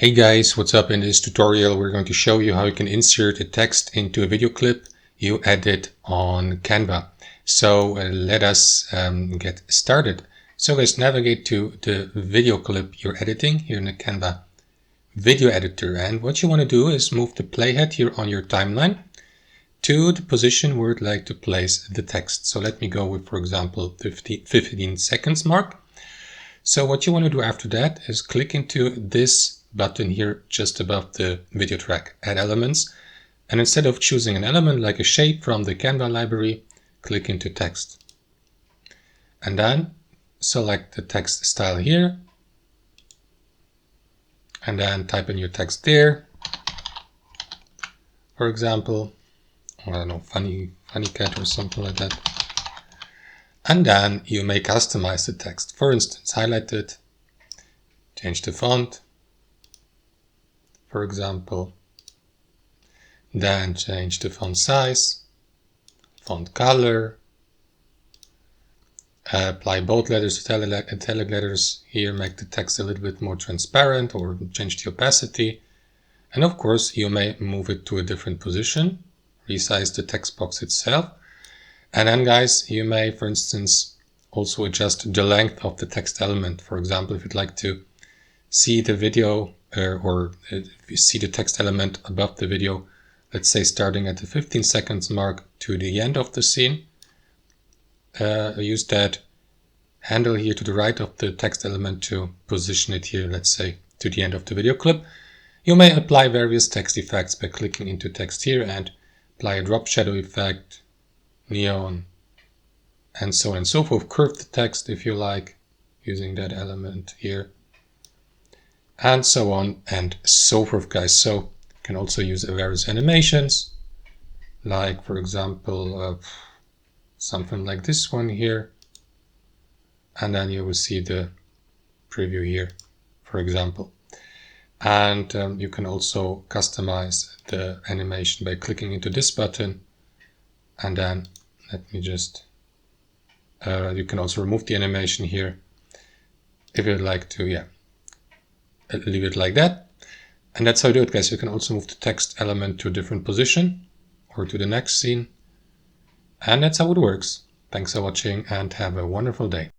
Hey guys, what's up? In this tutorial we're going to show you how you can insert a text into a video clip you edit on Canva. So let us get started. So guys, navigate to the video clip you're editing here in the Canva video editor, and what you want to do is move the playhead here on your timeline to the position where you'd like to place the text. So let me go with, for example, 15 seconds mark. So what you want to do after that is click into this button here just above the video track, add elements, and instead of choosing an element like a shape from the Canva library, click into text. And then select the text style here, and then type in your text there. For example, I don't know, funny cat or something like that. And then you may customize the text. For instance, highlight it, change the font, for example, then change the font size, font color, apply bold letters to italic letters here, make the text a little bit more transparent or change the opacity. And of course, you may move it to a different position, resize the text box itself. And then guys, you may, for instance, also adjust the length of the text element. For example, if you'd like to see the video or if you see the text element above the video, let's say starting at the 15 seconds mark to the end of the scene, use that handle here to the right of the text element to position it here, let's say, to the end of the video clip. You may apply various text effects by clicking into text here and apply a drop shadow effect, neon, and so on and so forth. Curve the text if you like, using that element here, and so on and so forth, guys. So you can also use various animations, like for example something like this one here, and then you will see the preview here, for example. And you can also customize the animation by clicking into this button, and then let me just you can also remove the animation here if you'd like to, leave it like that. And that's how you do it, guys. You can also move the text element to a different position or to the next scene, and that's how it works. Thanks for watching and have a wonderful day.